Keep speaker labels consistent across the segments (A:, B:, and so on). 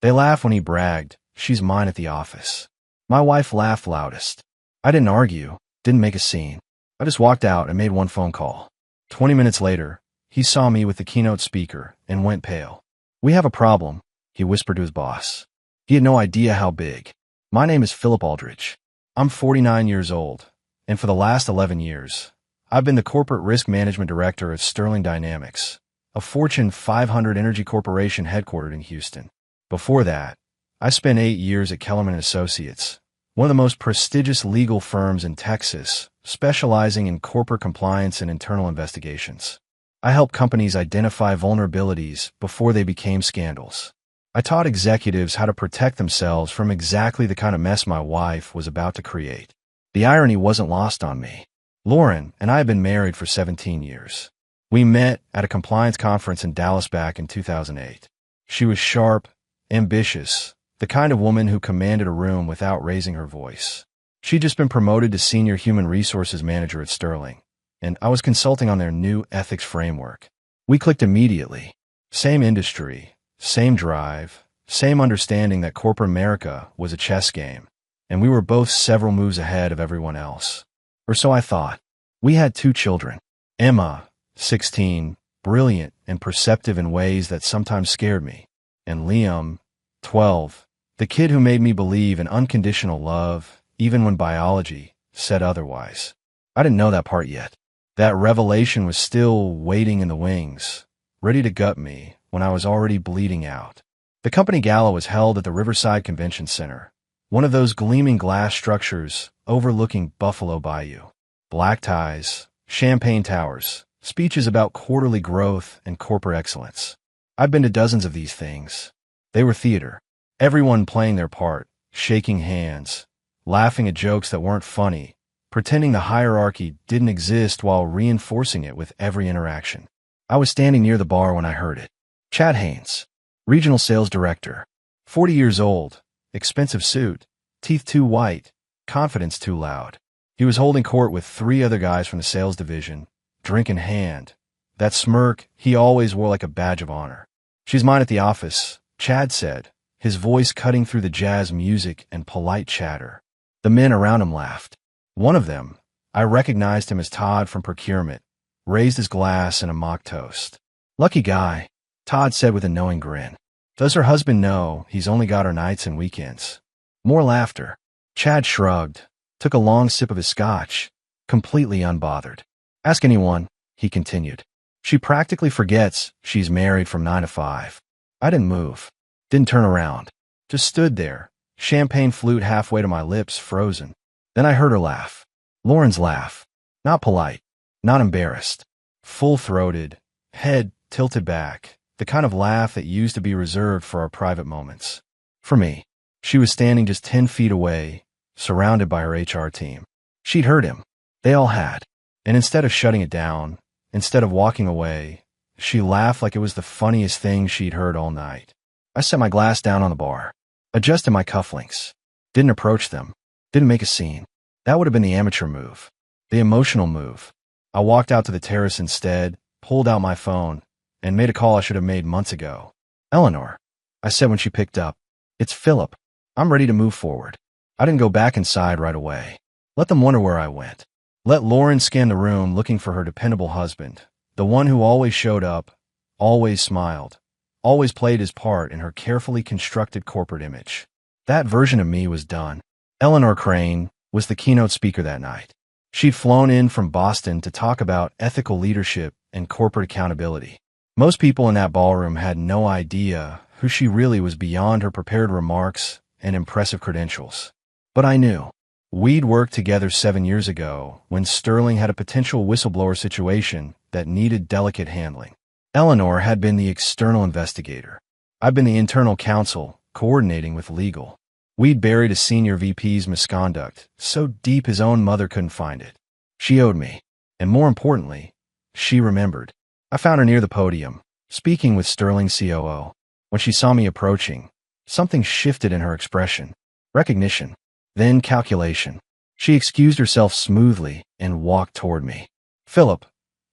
A: They laugh when he bragged, "She's mine at the office." My wife laughed loudest. I didn't argue, didn't make a scene. I just walked out and made one phone call. 20 minutes later, he saw me with the keynote speaker and went pale. "We have a problem," he whispered to his boss. He had no idea how big. "My name is Philip Aldridge. I'm 49 years old, and for the last 11 years, I've been the corporate risk management director at Sterling Dynamics, a Fortune 500 energy corporation headquartered in Houston. Before that, I spent 8 years at Kellerman Associates, one of the most prestigious legal firms in Texas, specializing in corporate compliance and internal investigations. I helped companies identify vulnerabilities before they became scandals. I taught executives how to protect themselves from exactly the kind of mess my wife was about to create." The irony wasn't lost on me. Lauren and I had been married for 17 years. We met at a compliance conference in Dallas back in 2008. She was sharp, ambitious, the kind of woman who commanded a room without raising her voice. She'd just been promoted to senior human resources manager at Sterling, and I was consulting on their new ethics framework. We clicked immediately. Same industry, same drive, same understanding that corporate America was a chess game, and we were both several moves ahead of everyone else. Or so I thought. We had 2 children. Emma, 16, brilliant and perceptive in ways that sometimes scared me, and Liam, 12, the kid who made me believe in unconditional love, even when biology said otherwise. I didn't know that part yet. That revelation was still waiting in the wings, ready to gut me when I was already bleeding out. The company Gala was held at the Riverside Convention Center, one of those gleaming glass structures overlooking Buffalo Bayou. Black ties, champagne towers, speeches about quarterly growth and corporate excellence. I've been to dozens of these things. They were theater. Everyone playing their part, shaking hands, laughing at jokes that weren't funny, pretending the hierarchy didn't exist while reinforcing it with every interaction. I was standing near the bar when I heard it. Chad Haynes, regional sales director, 40 years old, expensive suit, teeth too white, confidence too loud. He was holding court with 3 other guys from the sales division, drink in hand. That smirk he always wore like a badge of honor. "She's mine at the office," Chad said, his voice cutting through the jazz music and polite chatter. The men around him laughed. One of them, I recognized him as Todd from procurement, raised his glass in a mock toast. "Lucky guy," Todd said with a knowing grin. "Does her husband know he's only got her nights and weekends?" More laughter. Chad shrugged, took a long sip of his scotch, completely unbothered. "Ask anyone," he continued. "She practically forgets she's married from 9 to 5. I didn't move, didn't turn around, just stood there, champagne flute halfway to my lips, frozen. Then I heard her laugh. Lauren's laugh. Not polite, not embarrassed. Full-throated, head tilted back, the kind of laugh that used to be reserved for our private moments. For me, she was standing just 10 feet away, surrounded by her HR team. She'd heard him. They all had. And instead of shutting it down, instead of walking away, she laughed like it was the funniest thing she'd heard all night. I set my glass down on the bar, adjusted my cufflinks, didn't approach them, didn't make a scene. That would have been the amateur move, the emotional move. I walked out to the terrace instead, pulled out my phone, and made a call I should have made months ago. "Eleanor," I said when she picked up. "It's Philip. I'm ready to move forward." I didn't go back inside right away. Let them wonder where I went. Let Lauren scan the room looking for her dependable husband, the one who always showed up, always smiled, always played his part in her carefully constructed corporate image. That version of me was done. Eleanor Crane was the keynote speaker that night. She'd flown in from Boston to talk about ethical leadership and corporate accountability. Most people in that ballroom had no idea who she really was beyond her prepared remarks and impressive credentials. But I knew. We'd worked together 7 years ago when Sterling had a potential whistleblower situation that needed delicate handling. Eleanor had been the external investigator. I'd been the internal counsel, coordinating with legal. We'd buried a senior VP's misconduct so deep his own mother couldn't find it. She owed me. And more importantly, she remembered. I found her near the podium, speaking with Sterling's COO. When she saw me approaching, something shifted in her expression. Recognition. Then calculation. She excused herself smoothly and walked toward me. "Philip,"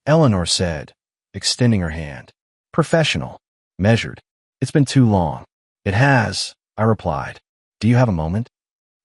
A: Eleanor said, extending her hand. Professional. Measured. "It's been too long. It has, I replied. Do you have a moment?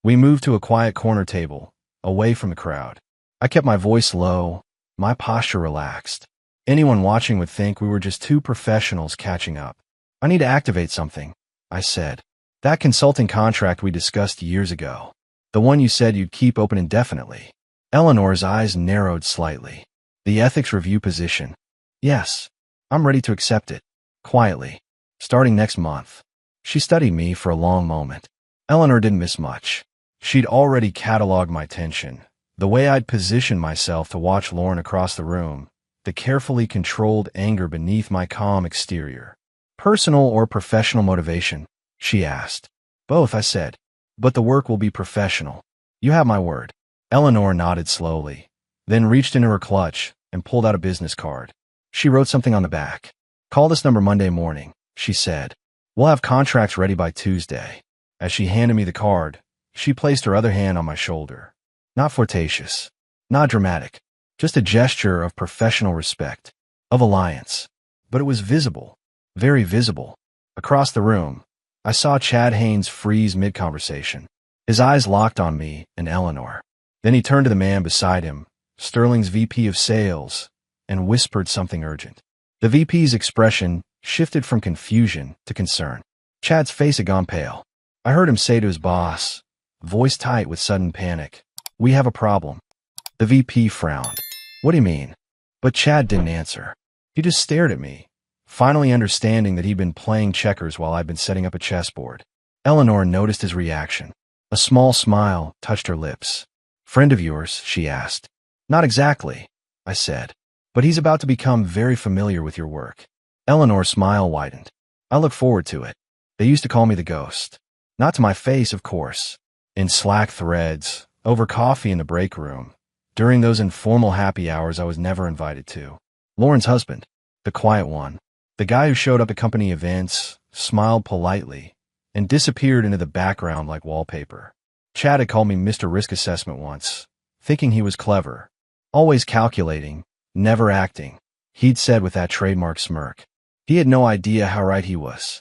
A: We moved to a quiet corner table, away from the crowd. I kept my voice low, my posture relaxed. Anyone watching would think we were just two professionals catching up. I need to activate something, I said. That consulting contract we discussed years ago. The one you said you'd keep open indefinitely. Eleanor's eyes narrowed slightly. The ethics review position. Yes, I'm ready to accept it. Quietly. Starting next month. She studied me for a long moment. Eleanor didn't miss much. She'd already cataloged my tension, the way I'd positioned myself to watch Lauren across the room, the carefully controlled anger beneath my calm exterior. Personal or professional motivation? She asked. Both, I said. But the work will be professional. You have my word. Eleanor nodded slowly, then reached into her clutch and pulled out a business card. She wrote something on the back. Call this number Monday morning, she said. We'll have contracts ready by Tuesday. As she handed me the card, she placed her other hand on my shoulder. Not flirtatious, not dramatic, just a gesture of professional respect, of alliance. But it was visible, very visible. Across the room, I saw Chad Haynes freeze mid-conversation. His eyes locked on me and Eleanor. Then he turned to the man beside him, Sterling's VP of Sales, and whispered something urgent. The VP's expression shifted from confusion to concern. Chad's face had gone pale. I heard him say to his boss, voice tight with sudden panic, "We have a problem." The VP frowned. "What do you mean?" But Chad didn't answer. He just stared at me, finally understanding that he'd been playing checkers while I'd been setting up a chessboard. Eleanor noticed his reaction. A small smile touched her lips. "Friend of yours?" she asked. "Not exactly," I said. "But he's about to become very familiar with your work." Eleanor's smile widened. "I look forward to it. They used to call me the ghost. Not to my face, of course. In Slack threads, over coffee in the break room, during those informal happy hours I was never invited to. Lauren's husband, the quiet one, the guy who showed up at company events, smiled politely, and disappeared into the background like wallpaper. Chad had called me Mr. Risk Assessment once, thinking he was clever, always calculating, never acting, he'd said with that trademark smirk. He had no idea how right he was.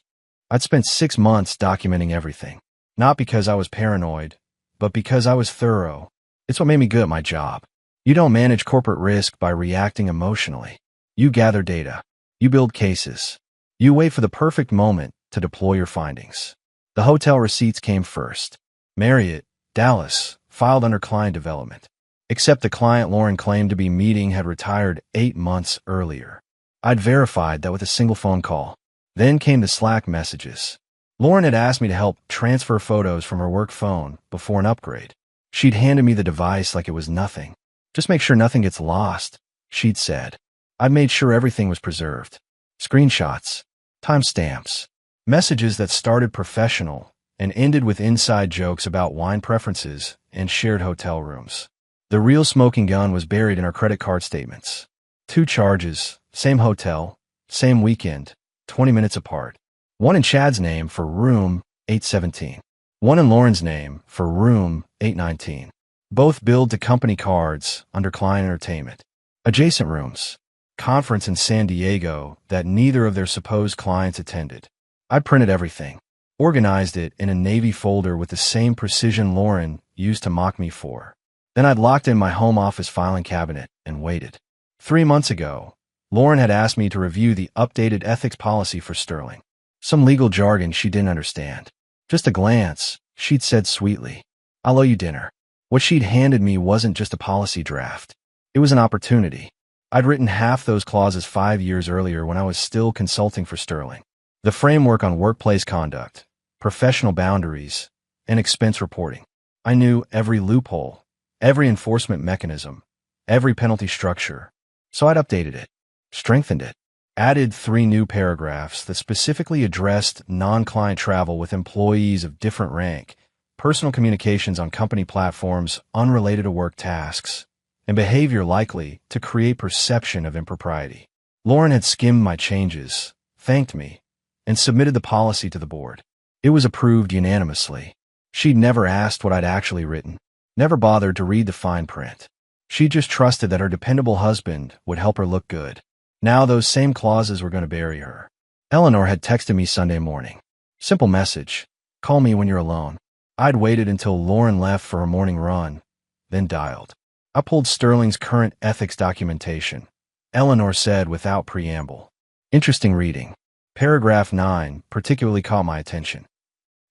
A: I'd spent 6 months documenting everything, not because I was paranoid, but because I was thorough. It's what made me good at my job. You don't manage corporate risk by reacting emotionally. You gather data. You build cases. You wait for the perfect moment to deploy your findings. The hotel receipts came first. Marriott, Dallas, filed under client development. Except the client Lauren claimed to be meeting had retired 8 months earlier. I'd verified that with a single phone call. Then came the Slack messages. Lauren had asked me to help transfer photos from her work phone before an upgrade. She'd handed me the device like it was nothing. Just make sure nothing gets lost, she'd said. I'd made sure everything was preserved. Screenshots, timestamps, messages that started professional and ended with inside jokes about wine preferences and shared hotel rooms. The real smoking gun was buried in our credit card statements. 2 charges, same hotel, same weekend, 20 minutes apart. One in Chad's name for room 817. One in Lauren's name for room 819. Both billed to company cards under client entertainment. Adjacent rooms. Conference in San Diego that neither of their supposed clients attended. I printed everything. Organized it in a navy folder with the same precision Lauren used to mock me for. Then I'd locked in my home office filing cabinet and waited. 3 months ago, Lauren had asked me to review the updated ethics policy for Sterling. Some legal jargon she didn't understand. Just a glance, she'd said sweetly, "I'll owe you dinner." What she'd handed me wasn't just a policy draft. It was an opportunity. I'd written half those clauses 5 years earlier when I was still consulting for Sterling. The framework on workplace conduct, professional boundaries, and expense reporting. I knew every loophole, every enforcement mechanism, every penalty structure. So I'd updated it, strengthened it, added 3 new paragraphs that specifically addressed non-client travel with employees of different rank, personal communications on company platforms unrelated to work tasks, and behavior likely to create perception of impropriety. Lauren had skimmed my changes, thanked me, and submitted the policy to the board. It was approved unanimously. She'd never asked what I'd actually written, never bothered to read the fine print. She just trusted that her dependable husband would help her look good. Now those same clauses were going to bury her. Eleanor had texted me Sunday morning. Simple message. Call me when you're alone. I'd waited until Lauren left for her morning run, then dialed. I pulled Sterling's current ethics documentation. Eleanor said without preamble. Interesting reading. Paragraph 9 particularly caught my attention.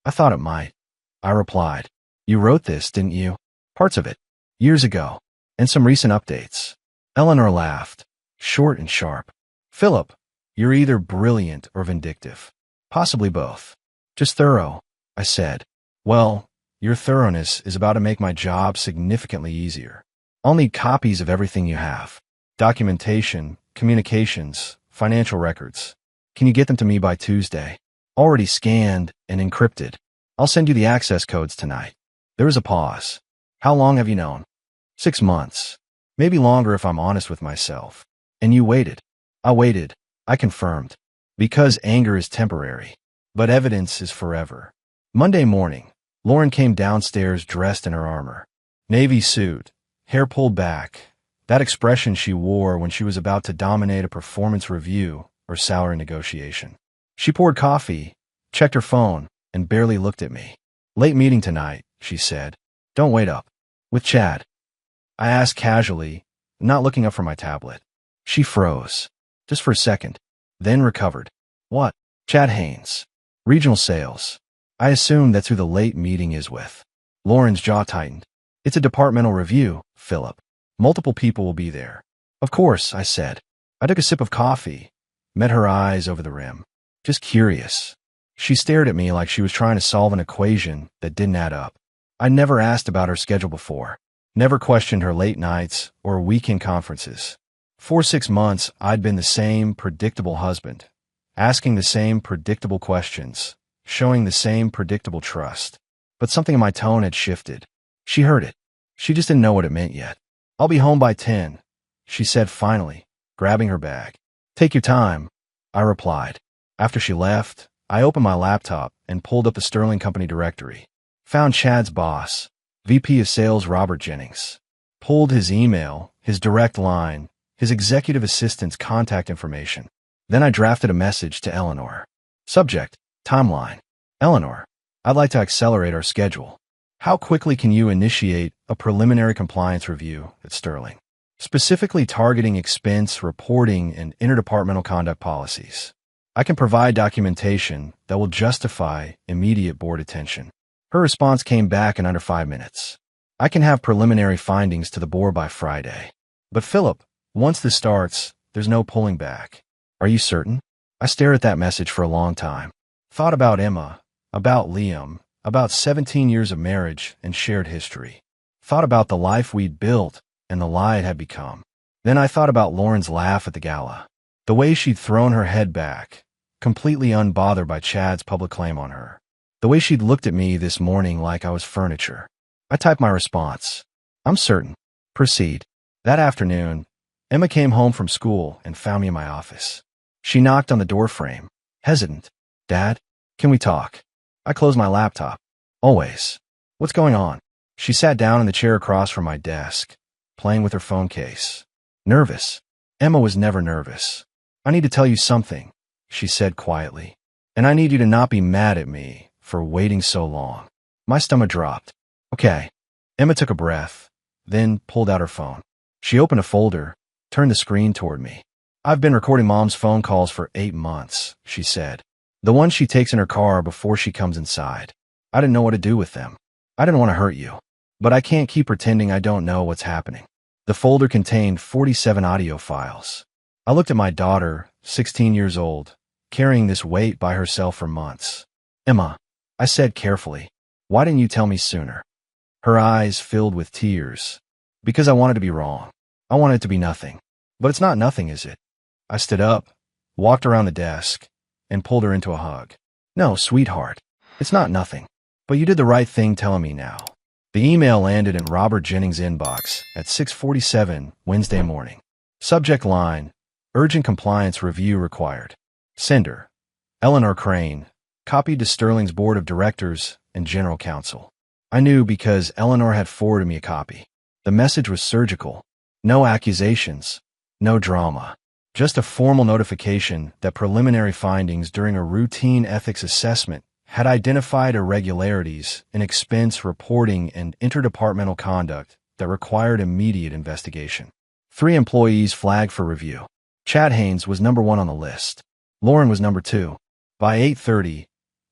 A: I thought it might. I replied. You wrote this, didn't you? Parts of it. Years ago. And some recent updates. Eleanor laughed. Short and sharp. Philip, you're either brilliant or vindictive. Possibly both. Just thorough, I said. Well, your thoroughness is about to make my job significantly easier. I'll need copies of everything you have. Documentation, communications, financial records. Can you get them to me by Tuesday? Already scanned and encrypted. I'll send you the access codes tonight. There was a pause. How long have you known? 6 months. Maybe longer if I'm honest with myself. And you waited. I waited. I confirmed. Because anger is temporary. But evidence is forever. Monday morning, Lauren came downstairs dressed in her armor. Navy suit, hair pulled back. That expression she wore when she was about to dominate a performance review or salary negotiation. She poured coffee, checked her phone, and barely looked at me. Late meeting tonight, she said. Don't wait up. With Chad. I asked casually, not looking up from my tablet. She froze. Just for a second. Then recovered. What? Chad Haynes. Regional sales. I assume that's who the late meeting is with. Lauren's jaw tightened. It's a departmental review, Philip. Multiple people will be there. Of course, I said. I took a sip of coffee. Met her eyes over the rim. Just curious. She stared at me like she was trying to solve an equation that didn't add up. I never asked about her schedule before. Never questioned her late nights or weekend conferences. For 6 months, I'd been the same predictable husband, asking the same predictable questions, showing the same predictable trust. But something in my tone had shifted. She heard it. She just didn't know what it meant yet. I'll be home by 10, she said finally, grabbing her bag. Take your time, I replied. After she left, I opened my laptop and pulled up the Sterling Company directory. Found Chad's boss, VP of Sales Robert Jennings. Pulled his email, his direct line, his executive assistant's contact information. Then I drafted a message to Eleanor. Subject, timeline. Eleanor, I'd like to accelerate our schedule. How quickly can you initiate a preliminary compliance review at Sterling, specifically targeting expense, reporting, and interdepartmental conduct policies? I can provide documentation that will justify immediate board attention. Her response came back in under 5 minutes. I can have preliminary findings to the board by Friday. But Philip, once this starts, there's no pulling back. Are you certain? I stared at that message for a long time. Thought about Emma, about Liam, about 17 years of marriage and shared history. Thought about the life we'd built and the lie it had become. Then I thought about Lauren's laugh at the gala. The way she'd thrown her head back, completely unbothered by Chad's public claim on her. The way she'd looked at me this morning like I was furniture. I typed my response. I'm certain. Proceed. That afternoon, Emma came home from school and found me in my office. She knocked on the doorframe, hesitant. Dad, can we talk? I closed my laptop. Always. What's going on? She sat down in the chair across from my desk, playing with her phone case. Nervous. Emma was never nervous. I need to tell you something, she said quietly. And I need you to not be mad at me for waiting so long. My stomach dropped. Okay. Emma took a breath, then pulled out her phone. She opened a folder, turned the screen toward me. I've been recording Mom's phone calls for 8 months, she said. The ones she takes in her car before she comes inside. I didn't know what to do with them. I didn't want to hurt you. But I can't keep pretending I don't know what's happening. The folder contained 47 audio files. I looked at my daughter, 16 years old, carrying this weight by herself for months. Emma, I said carefully, why didn't you tell me sooner? Her eyes filled with tears. Because I wanted to be wrong. I wanted it to be nothing. But it's not nothing, is it? I stood up, walked around the desk, and pulled her into a hug. No, sweetheart, it's not nothing. But you did the right thing telling me now. The email landed in Robert Jennings' inbox at 6:47 Wednesday morning. Subject line, urgent compliance review required. Sender, Eleanor Crane, copied to Sterling's board of directors and general counsel. I knew because Eleanor had forwarded me a copy. The message was surgical. No accusations, no drama. Just a formal notification that preliminary findings during a routine ethics assessment had identified irregularities in expense reporting and interdepartmental conduct that required immediate investigation. 3 employees flagged for review. Chad Haynes was number 1 on the list. Lauren was number 2. By 8:30,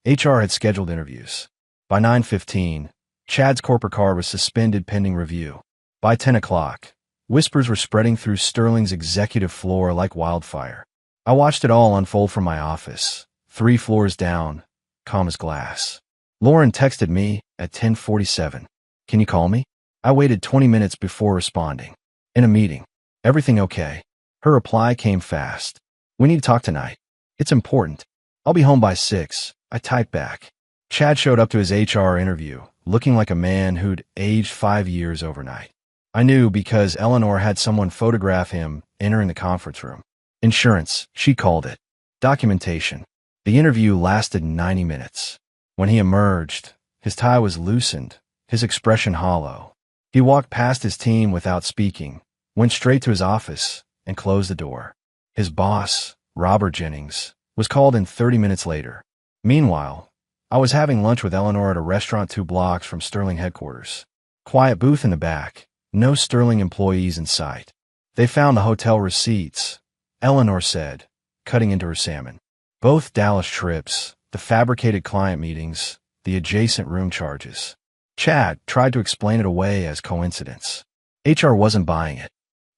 A: HR had scheduled interviews. By 9:15, Chad's corporate car was suspended pending review. By 10 o'clock, whispers were spreading through Sterling's executive floor like wildfire. I watched it all unfold from my office, 3 floors down, calm as glass. Lauren texted me at 10:47. "Can you call me?" I waited 20 minutes before responding. "In a meeting. Everything okay?" Her reply came fast. "We need to talk tonight. It's important. I'll be home by 6. I typed back. Chad showed up to his HR interview, looking like a man who'd aged 5 years overnight. I knew because Eleanor had someone photograph him entering the conference room. Insurance, she called it. Documentation. The interview lasted 90 minutes. When he emerged, his tie was loosened, his expression hollow. He walked past his team without speaking, went straight to his office, and closed the door. His boss, Robert Jennings, was called in 30 minutes later. Meanwhile, I was having lunch with Eleanor at a restaurant 2 blocks from Sterling headquarters. Quiet booth in the back, no Sterling employees in sight. "They found the hotel receipts," Eleanor said, cutting into her salmon. "Both Dallas trips, the fabricated client meetings, the adjacent room charges." Chad tried to explain it away as coincidence. HR wasn't buying it.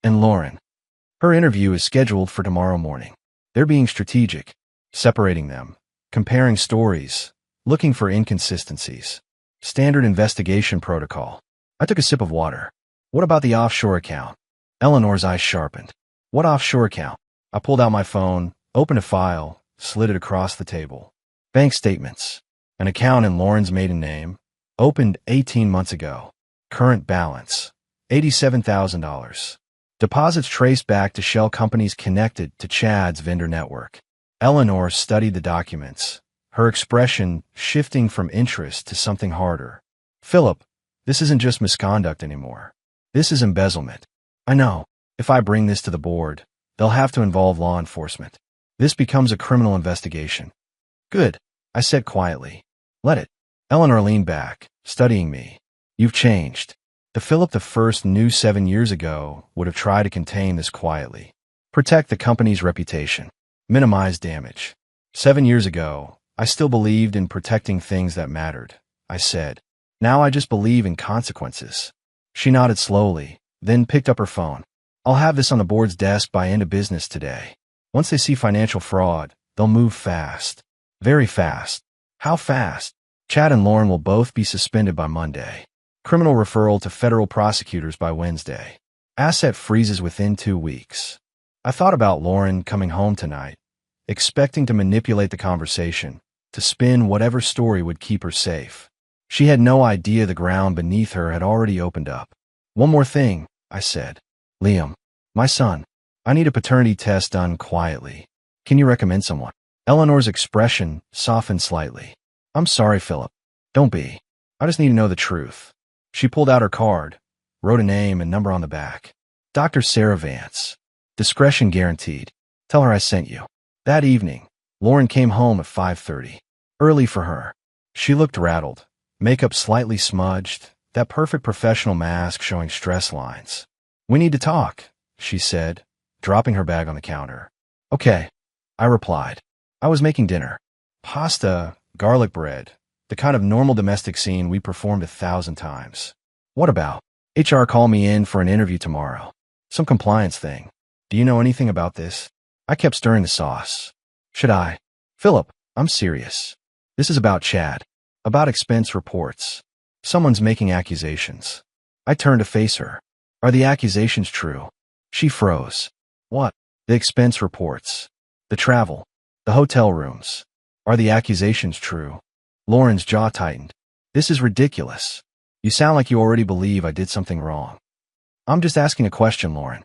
A: And Lauren. Her interview is scheduled for tomorrow morning. They're being strategic, separating them, comparing stories, looking for inconsistencies. Standard investigation protocol. I took a sip of water. "What about the offshore account?" Eleanor's eyes sharpened. "What offshore account?" I pulled out my phone, opened a file, slid it across the table. Bank statements. An account in Lauren's maiden name, opened 18 months ago. Current balance, $87,000. Deposits traced back to shell companies connected to Chad's vendor network. Eleanor studied the documents, her expression shifting from interest to something harder. "Philip, this isn't just misconduct anymore. This is embezzlement. I know. If I bring this to the board, they'll have to involve law enforcement. This becomes a criminal investigation." "Good," I said quietly. "Let it." Eleanor leaned back, studying me. "You've changed. The Philip the First knew 7 years ago would have tried to contain this quietly. Protect the company's reputation. Minimize damage. 7 years ago, I still believed in protecting things that mattered," I said. "Now I just believe in consequences." She nodded slowly, then picked up her phone. "I'll have this on the board's desk by end of business today. Once they see financial fraud, they'll move fast. Very fast." "How fast?" "Chad and Lauren will both be suspended by Monday. Criminal referral to federal prosecutors by Wednesday. Asset freezes within 2 weeks." I thought about Lauren coming home tonight, expecting to manipulate the conversation, to spin whatever story would keep her safe. She had no idea the ground beneath her had already opened up. "One more thing," I said. "Liam, my son. I need a paternity test done quietly. Can you recommend someone?" Eleanor's expression softened slightly. "I'm sorry, Philip. Don't be. I just need to know the truth." She pulled out her card, wrote a name and number on the back. "Dr. Sarah Vance. Discretion guaranteed. Tell her I sent you." That evening, Lauren came home at 5:30. Early for her. She looked rattled, makeup slightly smudged, that perfect professional mask showing stress lines. "We need to talk," she said, dropping her bag on the counter. "Okay," I replied. I was making dinner. Pasta, garlic bread, the kind of normal domestic scene we performed 1,000 times. "What about?" "HR called me in for an interview tomorrow. Some compliance thing. Do you know anything about this?" I kept stirring the sauce. "Should I?" "Philip, I'm serious. This is about Chad. About expense reports. Someone's making accusations." I turned to face her. "Are the accusations true?" She froze. "What?" "The expense reports. The travel. The hotel rooms. Are the accusations true?" Lauren's jaw tightened. "This is ridiculous. You sound like you already believe I did something wrong." "I'm just asking a question, Lauren."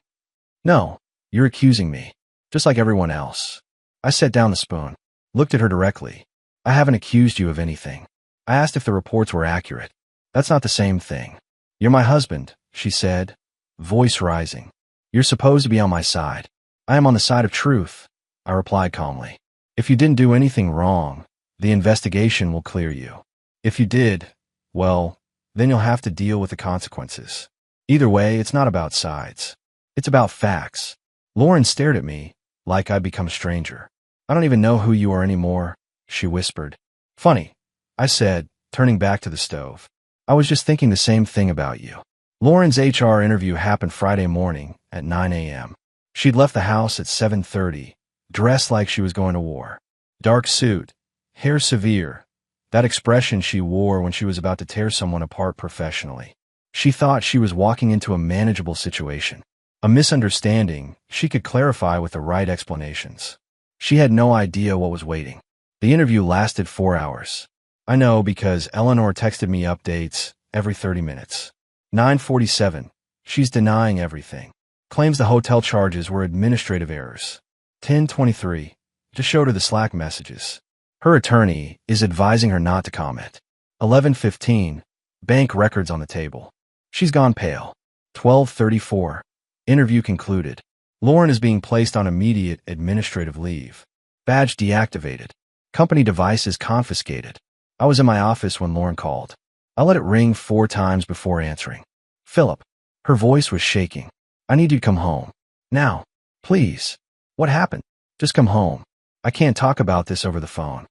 A: "No, you're accusing me, just like everyone else." I set down the spoon, looked at her directly. "I haven't accused you of anything. I asked if the reports were accurate. That's not the same thing." "You're my husband," she said, voice rising. "You're supposed to be on my side." "I am on the side of truth," I replied calmly. "If you didn't do anything wrong, The investigation will clear you. If you did, well, then you'll have to deal with the consequences. Either way, it's not about sides. It's about facts. Lauren stared at me like I'd become a stranger. I don't even know who you are anymore, she whispered. Funny, I said, turning back to the stove. I was just thinking the same thing about you. Lauren's HR interview happened Friday morning at 9 a.m. She'd left the house at 7:30, dressed like she was going to war. Dark suit, hair severe, that expression she wore when she was about to tear someone apart professionally. She thought she was walking into a manageable situation. A misunderstanding she could clarify with the right explanations. She had no idea what was waiting. The interview lasted 4 hours. I know because Eleanor texted me updates every 30 minutes. 9:47. She's denying everything. Claims the hotel charges were administrative errors. 10:23. Just showed her the Slack messages. Her attorney is advising her not to comment. 11:15. Bank records on the table. She's gone pale. 12:34. Interview concluded. Lauren is being placed on immediate administrative leave. Badge deactivated. Company devices confiscated. I was in my office when Lauren called. I let it ring 4 times before answering. Philip. Her voice was shaking. I need you to come home. Now. Please. What happened? Just come home. I can't talk about this over the phone.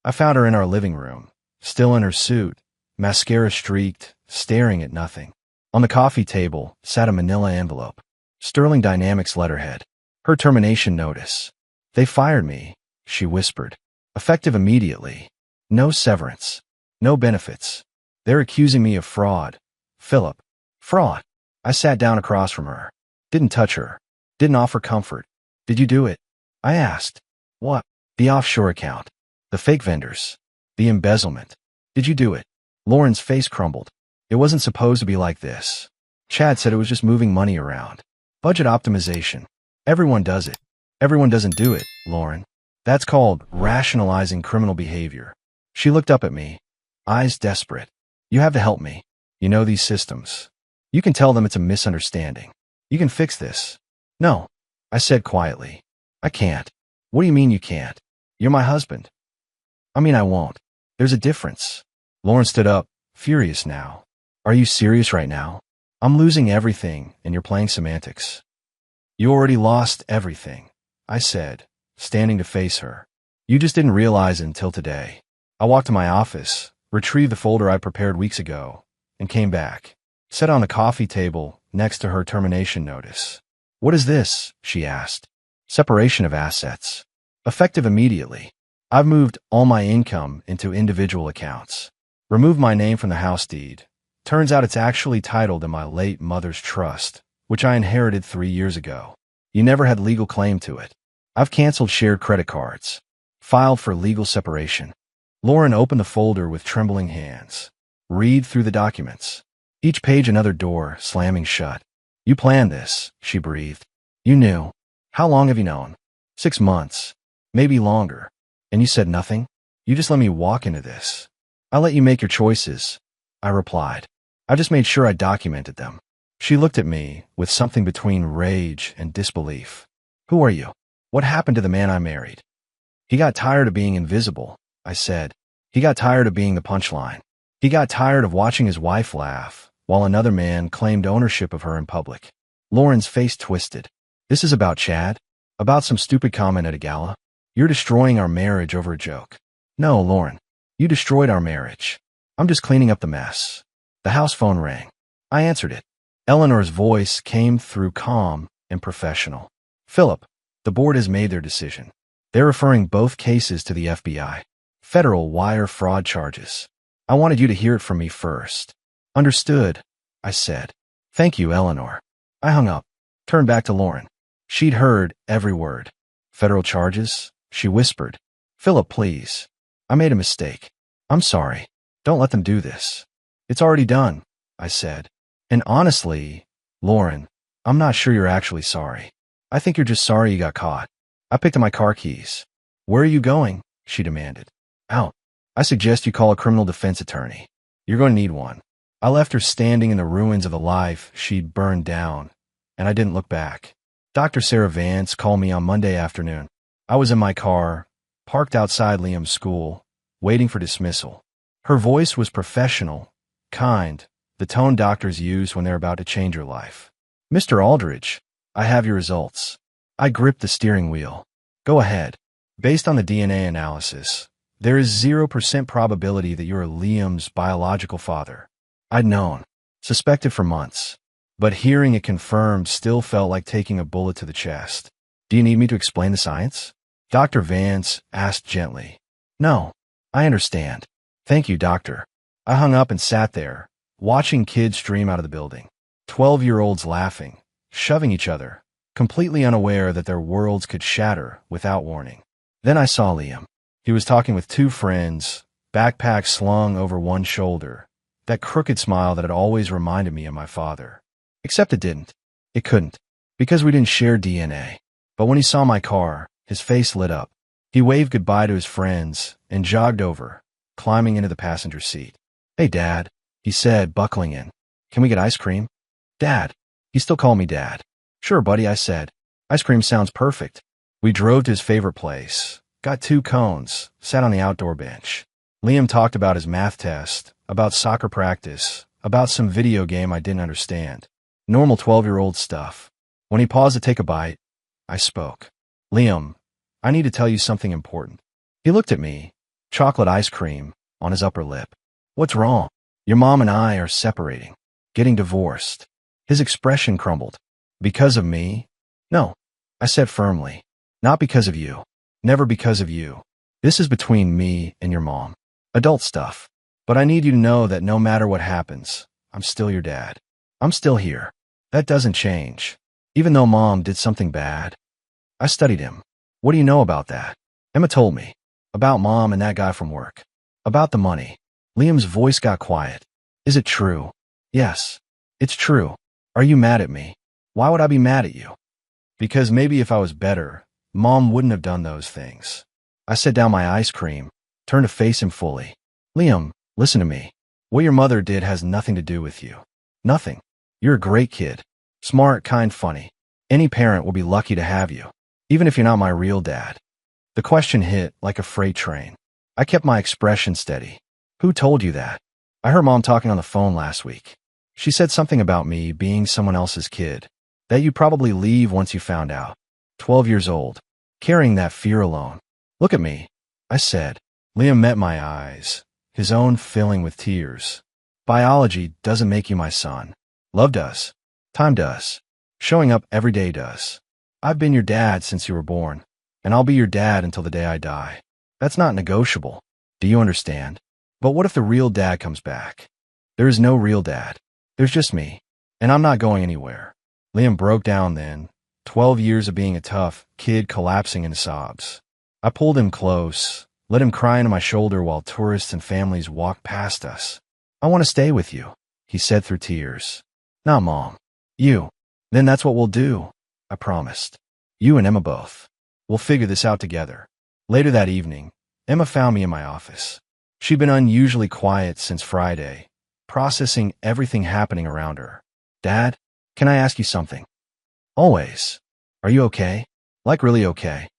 A: I found her in our living room, still in her suit, mascara streaked, staring at nothing. On the coffee table sat a manila envelope. Sterling Dynamics letterhead. Her termination notice. They fired me, she whispered. Effective immediately. No severance. No benefits. They're accusing me of fraud. Philip. Fraud. I sat down across from her. Didn't touch her. Didn't offer comfort. Did you do it? I asked. What? The offshore account. The fake vendors. The embezzlement. Did you do it? Lauren's face crumbled. It wasn't supposed to be like this. Chad said it was just moving money around. Budget optimization. Everyone does it. Everyone doesn't do it, Lauren. That's called rationalizing criminal behavior. She looked up at me, eyes desperate. You have to help me. You know these systems. You can tell them it's a misunderstanding. You can fix this. No, I said quietly. I can't. What do you mean you can't? You're my husband. I mean I won't. There's a difference. Lauren stood up, furious now. Are you serious right now? I'm losing everything and you're playing semantics. You already lost everything, I said, standing to face her. You just didn't realize it until today. I walked to my office, retrieved the folder I prepared weeks ago, and came back. Sat on the coffee table next to her termination notice. What is this? She asked. Separation of assets. Effective immediately. I've moved all my income into individual accounts. Removed my name from the house deed. Turns out it's actually titled in my late mother's trust, which I inherited 3 years ago. You never had legal claim to it. I've canceled shared credit cards. Filed for legal separation. Lauren opened the folder with trembling hands. Read through the documents. Each page another door slamming shut. You planned this, she breathed. You knew. How long have you known? 6 months. Maybe longer. And you said nothing? You just let me walk into this. I let you make your choices, I replied. I just made sure I documented them. She looked at me with something between rage and disbelief. Who are you? What happened to the man I married? He got tired of being invisible, I said. He got tired of being the punchline. He got tired of watching his wife laugh while another man claimed ownership of her in public. Lauren's face twisted. This is about Chad? About some stupid comment at a gala? You're destroying our marriage over a joke. No, Lauren. You destroyed our marriage. I'm just cleaning up the mess. The house phone rang. I answered it. Eleanor's voice came through calm and professional. Philip, the board has made their decision. They're referring both cases to the FBI. Federal wire fraud charges. I wanted you to hear it from me first. Understood, I said. Thank you, Eleanor. I hung up, turned back to Lauren. She'd heard every word. Federal charges? She whispered. Philip, please. I made a mistake. I'm sorry. Don't let them do this. It's already done, I said. And honestly, Lauren, I'm not sure you're actually sorry. I think you're just sorry you got caught. I picked up my car keys. Where are you going? She demanded. Out. I suggest you call a criminal defense attorney. You're going to need one. I left her standing in the ruins of the life she'd burned down, and I didn't look back. Dr. Sarah Vance called me on Monday afternoon. I was in my car, parked outside Liam's school, waiting for dismissal. Her voice was professional, kind, the tone doctors use when they're about to change your life. "Mr. Aldridge, I have your results." I gripped the steering wheel. "Go ahead." "Based on the DNA analysis, there is 0% probability that you're Liam's biological father." I'd known, suspected for months, but hearing it confirmed still felt like taking a bullet to the chest. "Do you need me to explain the science?" Dr. Vance asked gently. "No, I understand. Thank you, doctor." I hung up and sat there, watching kids stream out of the building. 12-year-olds laughing, shoving each other, completely unaware that their worlds could shatter without warning. Then I saw Liam. He was talking with two friends, backpack slung over one shoulder, that crooked smile that had always reminded me of my father. Except it didn't. It couldn't, because we didn't share DNA. But when he saw my car, his face lit up. He waved goodbye to his friends and jogged over, climbing into the passenger seat. "Hey, Dad," he said, buckling in. "Can we get ice cream?" "Dad." He still called me Dad. "Sure, buddy," I said. "Ice cream sounds perfect." We drove to his favorite place, got 2 cones, sat on the outdoor bench. Liam talked about his math test, about soccer practice, about some video game I didn't understand. Normal 12-year-old stuff. When he paused to take a bite, I spoke. "Liam, I need to tell you something important." He looked at me, chocolate ice cream on his upper lip. "What's wrong?" "Your mom and I are separating, getting divorced." His expression crumbled. "Because of me?" "No," I said firmly. "Not because of you. Never because of you. This is between me and your mom. Adult stuff. But I need you to know that no matter what happens, I'm still your dad. I'm still here. That doesn't change. Even though Mom did something bad." I studied him. "What do you know about that?" Emma told me. "About Mom and that guy from work. About the money." Liam's voice got quiet. "Is it true?" "Yes. It's true." "Are you mad at me?" "Why would I be mad at you?" "Because maybe if I was better, Mom wouldn't have done those things." I set down my ice cream, turned to face him fully. "Liam, listen to me. What your mother did has nothing to do with you. Nothing. You're a great kid. Smart, kind, funny. Any parent will be lucky to have you, even if you're not my real dad." The question hit like a freight train. I kept my expression steady. "Who told you that?" "I heard Mom talking on the phone last week. She said something about me being someone else's kid, that you'd probably leave once you found out. 12 years old, carrying that fear alone." "Look at me," I said. Liam met my eyes, his own filling with tears. "Biology doesn't make you my son. Love does. Time does. Showing up every day does. I've been your dad since you were born, and I'll be your dad until the day I die. That's not negotiable. Do you understand? But what if the real dad comes back? There is no real dad. There's just me, and I'm not going anywhere." Liam broke down then, 12 years of being a tough kid collapsing into sobs. I pulled him close, let him cry into my shoulder while tourists and families walked past us. "I want to stay with you," he said through tears. "Not Mom. You." "Then that's what we'll do," I promised. "You and Emma both. We'll figure this out together." Later that evening, Emma found me in my office. She'd been unusually quiet since Friday, processing everything happening around her. "Dad, can I ask you something?" "Always." "Are you okay? Like really okay?"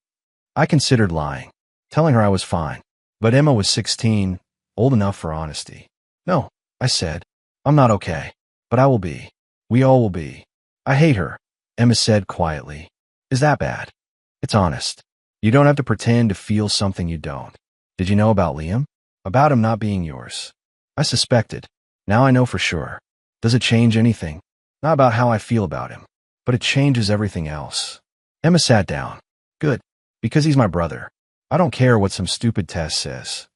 A: I considered lying, telling her I was fine. But Emma was 16, old enough for honesty. "No," I said. "I'm not okay. But I will be. We all will be." "I hate her," Emma said quietly. "Is that bad?" "It's honest. You don't have to pretend to feel something you don't." "Did you know about Liam?" "About him not being yours." "I suspected. Now I know for sure." "Does it change anything?" "Not about how I feel about him. But it changes everything else." Emma sat down. "Good. Because he's my brother. I don't care what some stupid test says."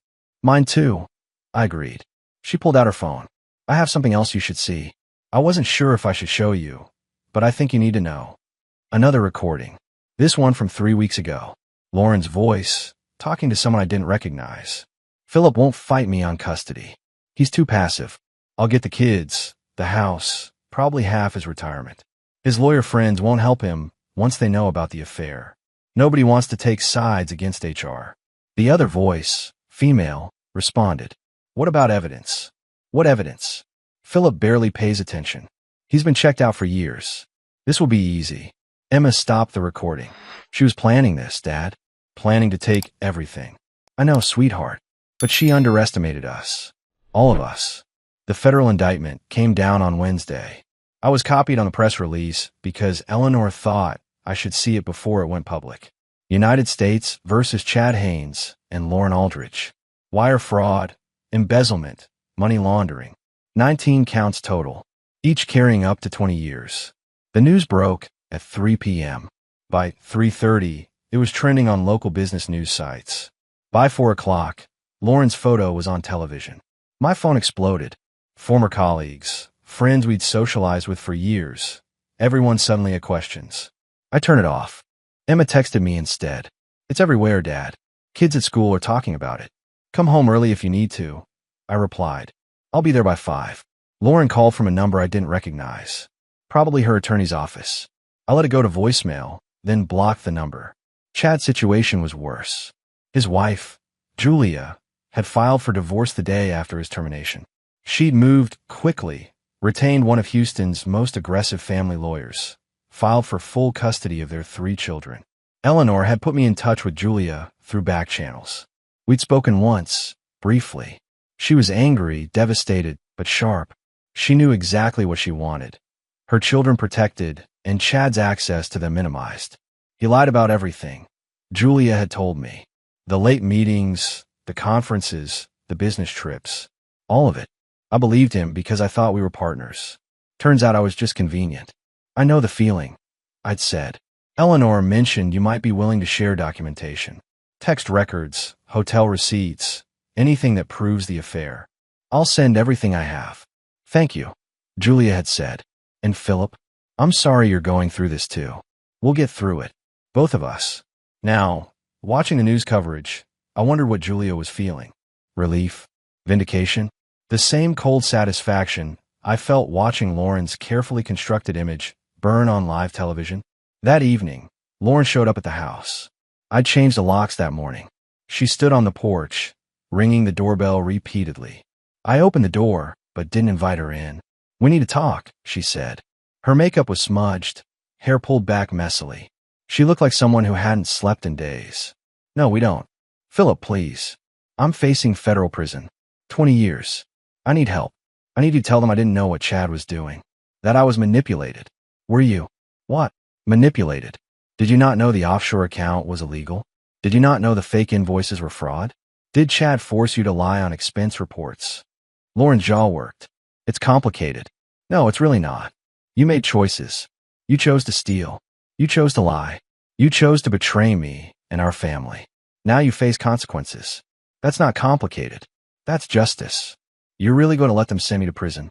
A: "Mine too," I agreed. She pulled out her phone. "I have something else you should see. I wasn't sure if I should show you, but I think you need to know." Another recording. This one from 3 weeks ago. Lauren's voice, talking to someone I didn't recognize. "Philip won't fight me on custody. He's too passive. I'll get the kids, the house, probably half his retirement. His lawyer friends won't help him once they know about the affair. Nobody wants to take sides against HR." The other voice, female, responded. "What about evidence?" "What evidence?" "Philip barely pays attention. He's been checked out for years. This will be easy." Emma stopped the recording. "She was planning this, Dad. Planning to take everything." "I know, sweetheart. But she underestimated us. All of us. The federal indictment came down on Wednesday. I was copied on the press release because Eleanor thought I should see it before it went public. United States versus Chad Haynes and Lauren Aldridge. Wire fraud, embezzlement, money laundering. 19 counts total, each carrying up to 20 years. The news broke at 3 p.m. By 3:30, it was trending on local business news sites. By 4 o'clock, Lauren's photo was on television. My phone exploded. Former colleagues, friends we'd socialized with for years, everyone suddenly had questions. I turned it off. Emma texted me instead. It's everywhere, Dad. Kids at school are talking about it. Come home early if you need to. I replied. I'll be there by 5. Lauren called from a number I didn't recognize. Probably her attorney's office. I let it go to voicemail, then blocked the number. Chad's situation was worse. His wife, Julia, had filed for divorce the day after his termination. She'd moved quickly, retained one of Houston's most aggressive family lawyers, filed for full custody of their 3 children. Eleanor had put me in touch with Julia through back channels. We'd spoken once, briefly. She was angry, devastated, but sharp. She knew exactly what she wanted. Her children protected, and Chad's access to them minimized. He lied about everything. Julia had told me. The late meetings, the conferences, the business trips. All of it. I believed him because I thought we were partners. Turns out I was just convenient. I know the feeling, I'd said. Eleanor mentioned you might be willing to share documentation. Text records, hotel receipts, anything that proves the affair. I'll send everything I have. Thank you, Julia had said. And Philip, I'm sorry you're going through this too. We'll get through it. Both of us. Now, watching the news coverage, I wondered what Julia was feeling. Relief? Vindication? The same cold satisfaction I felt watching Lauren's carefully constructed image burn on live television. That evening, Lauren showed up at the house. I'd changed the locks that morning. She stood on the porch, ringing the doorbell repeatedly. I opened the door, but didn't invite her in. We need to talk, she said. Her makeup was smudged, hair pulled back messily. She looked like someone who hadn't slept in days. No, we don't. Philip, please. I'm facing federal prison. 20 years. I need help. I need you to tell them I didn't know what Chad was doing. That I was manipulated. Were you? What? Manipulated. Did you not know the offshore account was illegal? Did you not know the fake invoices were fraud? Did Chad force you to lie on expense reports? Lauren's jaw worked. It's complicated. No, it's really not. You made choices. You chose to steal. You chose to lie. You chose to betray me and our family. Now you face consequences. That's not complicated. That's justice. You're really going to let them send me to prison?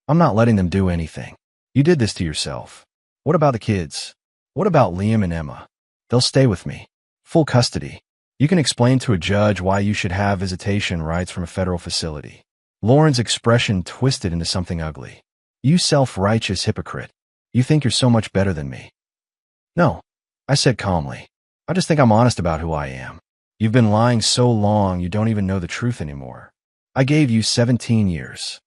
A: I'm not letting them do anything. You did this to yourself. What about the kids? What about Liam and Emma? They'll stay with me. Full custody. You can explain to a judge why you should have visitation rights from a federal facility. Lauren's expression twisted into something ugly. You self-righteous hypocrite. You think you're so much better than me. No, I said calmly. I just think I'm honest about who I am. You've been lying so long you don't even know the truth anymore. I gave you 17 years.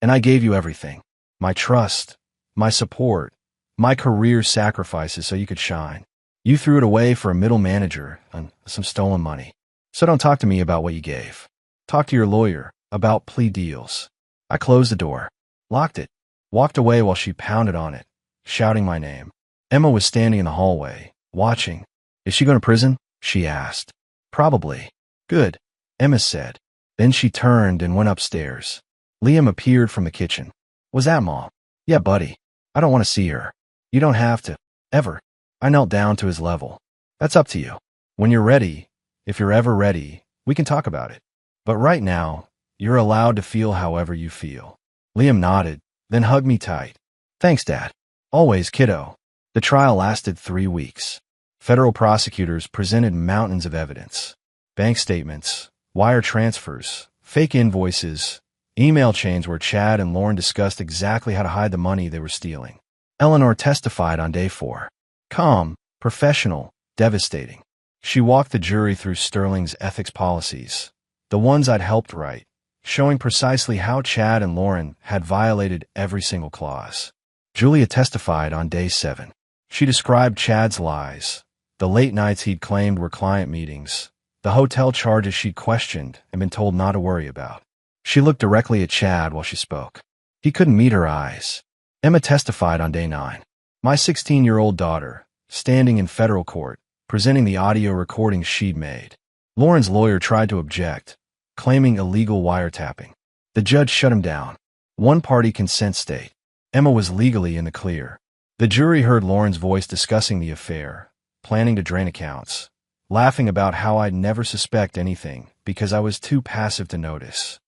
A: And I gave you everything. My trust, my support, my career sacrifices so you could shine. You threw it away for a middle manager and some stolen money. So don't talk to me about what you gave. Talk to your lawyer about plea deals. I closed the door, locked it, walked away while she pounded on it, shouting my name. Emma was standing in the hallway, watching. Is she going to prison? She asked. Probably. Good, Emma said. Then she turned and went upstairs. Liam appeared from the kitchen. Was that Mom? Yeah, buddy. I don't want to see her. You don't have to. Ever. I knelt down to his level. That's up to you. When you're ready, if you're ever ready, we can talk about it. But right now, you're allowed to feel however you feel. Liam nodded, then hugged me tight. Thanks, Dad. Always, kiddo. The trial lasted 3 weeks. Federal prosecutors presented mountains of evidence. Bank statements, wire transfers, fake invoices, email chains where Chad and Lauren discussed exactly how to hide the money they were stealing. Eleanor testified on day 4. Calm, professional, devastating. She walked the jury through Sterling's ethics policies, the ones I'd helped write, showing precisely how Chad and Lauren had violated every single clause. Julia testified on day 7. She described Chad's lies, the late nights he'd claimed were client meetings, the hotel charges she'd questioned and been told not to worry about. She looked directly at Chad while she spoke. He couldn't meet her eyes. Emma testified on day 9. My 16-year-old daughter, standing in federal court, presenting the audio recordings she'd made. Lauren's lawyer tried to object, claiming illegal wiretapping. The judge shut him down. One-party consent state. Emma was legally in the clear. The jury heard Lauren's voice discussing the affair, planning to drain accounts, laughing about how I'd never suspect anything because I was too passive to notice.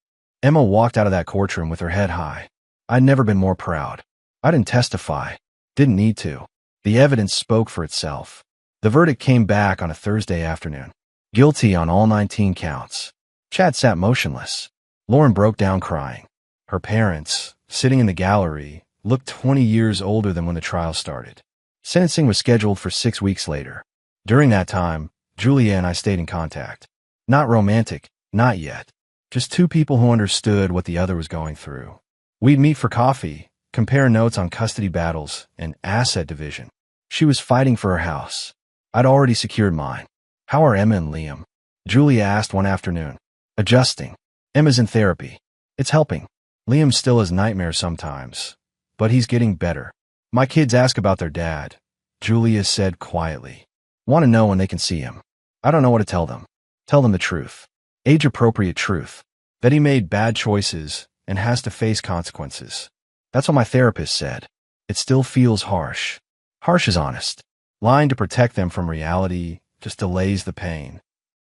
A: Emma walked out of that courtroom with her head high. I'd never been more proud. I didn't testify. Didn't need to. The evidence spoke for itself. The verdict came back on a Thursday afternoon. Guilty on all 19 counts. Chad sat motionless. Lauren broke down crying. Her parents, sitting in the gallery, looked 20 years older than when the trial started. Sentencing was scheduled for 6 weeks later. During that time, Julia and I stayed in contact. Not romantic, not yet. Just two people who understood what the other was going through. We'd meet for coffee, compare notes on custody battles and asset division. She was fighting for her house. I'd already secured mine. How are Emma and Liam? Julia asked one afternoon. Adjusting. Emma's in therapy. It's helping. Liam still has nightmares sometimes, but he's getting better. My kids ask about their dad, Julia said quietly. Want to know when they can see him. I don't know what to tell them. Tell them the truth. Age-appropriate truth. That he made bad choices and has to face consequences. That's what my therapist said. It still feels harsh. Harsh is honest. Lying to protect them from reality just delays the pain.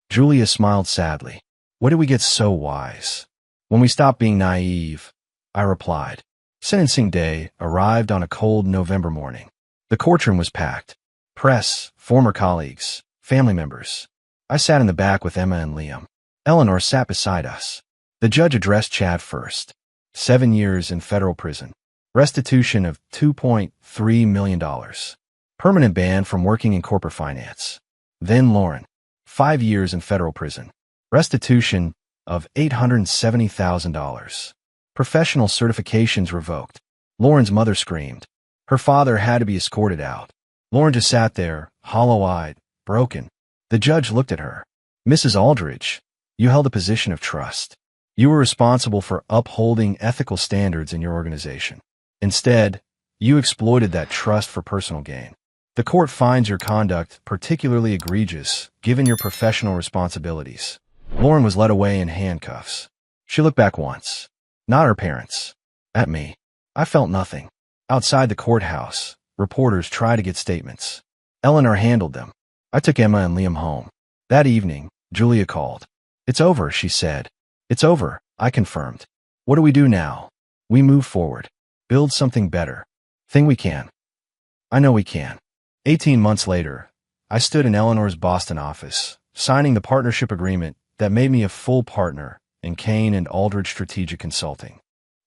A: Julia smiled sadly. When did we get so wise? When we stopped being naive, I replied. Sentencing day arrived on a cold November morning. The courtroom was packed. Press, former colleagues, family members. I sat in the back with Emma and Liam. Eleanor sat beside us. The judge addressed Chad first. 7 years in federal prison. Restitution of $2.3 million. Permanent ban from working in corporate finance. Then Lauren. 5 years in federal prison. Restitution of $870,000. Professional certifications revoked. Lauren's mother screamed. Her father had to be escorted out. Lauren just sat there, hollow-eyed, broken. The judge looked at her. Mrs. Aldridge, you held a position of trust. You were responsible for upholding ethical standards in your organization. Instead, you exploited that trust for personal gain. The court finds your conduct particularly egregious, given your professional responsibilities. Lauren was led away in handcuffs. She looked back once. Not her parents. At me. I felt nothing. Outside the courthouse, reporters tried to get statements. Eleanor handled them. I took Emma and Liam home. That evening, Julia called. It's over, she said. It's over, I confirmed. What do we do now? We move forward. Build something better. Think we can. I know we can. 18 months later, I stood in Eleanor's Boston office, signing the partnership agreement that made me a full partner in Kane and Aldridge Strategic Consulting.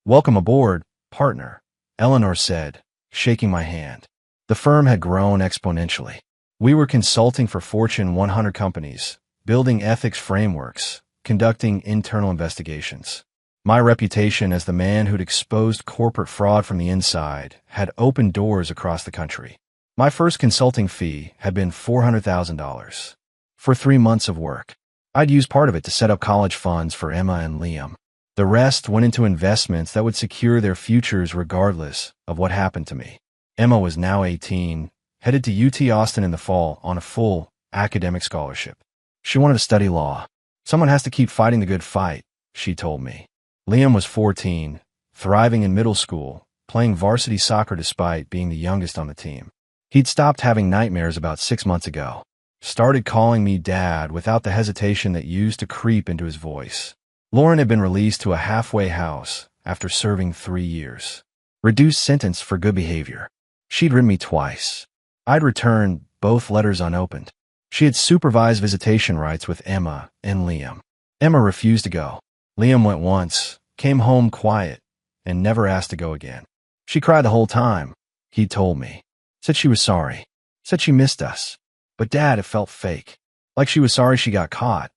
A: Welcome aboard, partner, Eleanor said, shaking my hand. The firm had grown exponentially. We were consulting for Fortune 100 companies, building ethics frameworks, conducting internal investigations. My reputation as the man who'd exposed corporate fraud from the inside had opened doors across the country. My first consulting fee had been $400,000. For 3 months of work. I'd used part of it to set up college funds for Emma and Liam. The rest went into investments that would secure their futures regardless of what happened to me. Emma was now 18, headed to UT Austin in the fall on a full academic scholarship. She wanted to study law. Someone has to keep fighting the good fight, she told me. Liam was 14, thriving in middle school, playing varsity soccer despite being the youngest on the team. He'd stopped having nightmares about 6 months ago. Started calling me Dad without the hesitation that used to creep into his voice. Lauren had been released to a halfway house after serving 3 years. Reduced sentence for good behavior. She'd written me twice. I'd returned both letters unopened. She had supervised visitation rights with Emma and Liam. Emma refused to go. Liam went once, came home quiet, and never asked to go again. She cried the whole time, he told me. Said she was sorry. Said she missed us. But Dad, it felt fake. Like she was sorry she got caught.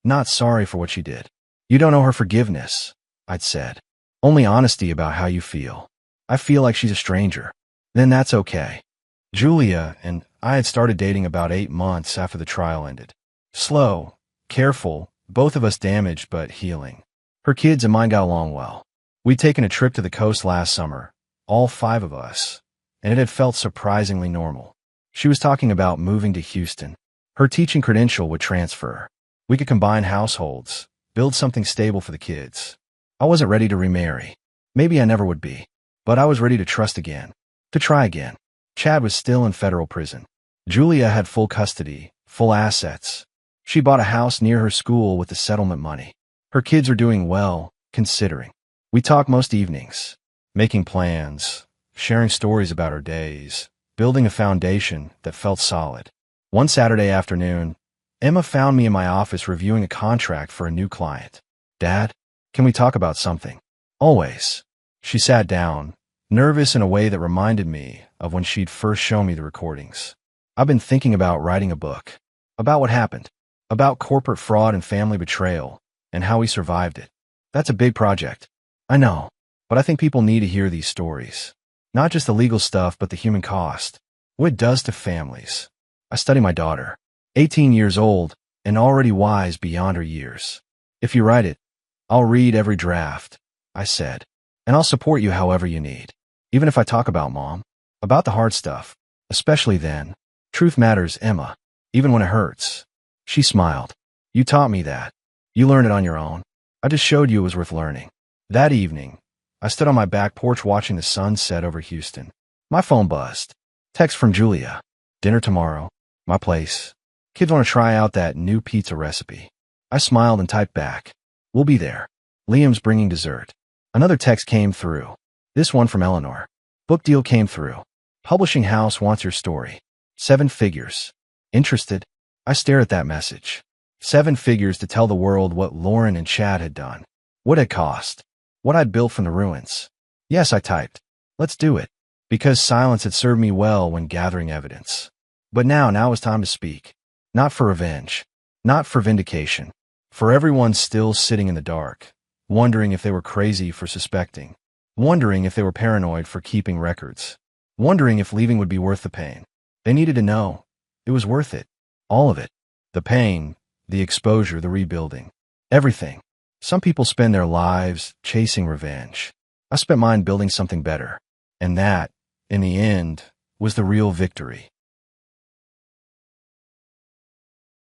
A: Not sorry for what she did. You don't owe her forgiveness, I'd said. Only honesty about how you feel. I feel like she's a stranger. Then that's okay. Julia and I had started dating about 8 months after the trial ended. Slow, Careful, both of us damaged but healing. Her kids and mine got along well. We'd taken a trip to the coast last summer, all 5 of us, and it had felt surprisingly normal. She was talking about moving to Houston. Her teaching credential would transfer. We could combine households, build something stable for the kids. I wasn't ready to remarry. Maybe I never would be. But I was ready to trust again. To try again. Chad was still in federal prison. Julia had full custody, full assets. She bought a house near her school with the settlement money. Her kids are doing well, considering. We talk most evenings, making plans, sharing stories about our days, building a foundation that felt solid. One Saturday afternoon, Emma found me in my office reviewing a contract for a new client. Dad, can we talk about something? Always. She sat down, nervous in a way that reminded me of when she'd first shown me the recordings. I've been thinking about writing a book. About what happened. About corporate fraud and family betrayal, and how we survived it. That's a big project. I know, but I think people need to hear these stories. Not just the legal stuff, but the human cost. What it does to families. I study my daughter, 18 years old, and already wise beyond her years. If you write it, I'll read every draft, I said, and I'll support you however you need. Even if I talk about Mom, about the hard stuff, especially then. Truth matters, Emma, even when it hurts. She smiled. You taught me that. You learned it on your own. I just showed you it was worth learning. That evening, I stood on my back porch watching the sun set over Houston. My phone buzzed. Text from Julia. Dinner tomorrow. My place. Kids want to try out that new pizza recipe. I smiled and typed back. We'll be there. Liam's bringing dessert. Another text came through. This one from Eleanor. Book deal came through. Publishing house wants your story. 7 figures. Interested? I stared at that message. 7 figures to tell the world what Lauren and Chad had done. What it cost. What I'd built from the ruins. Yes, I typed. Let's do it. Because silence had served me well when gathering evidence. But now was time to speak. Not for revenge. Not for vindication. For everyone still sitting in the dark, wondering if they were crazy for suspecting. Wondering if they were paranoid for keeping records. Wondering if leaving would be worth the pain. They needed to know. It was worth it. All of it. The pain, the exposure, the rebuilding. Everything. Some people spend their lives chasing revenge. I spent mine building something better. And that, in the end, was the real victory.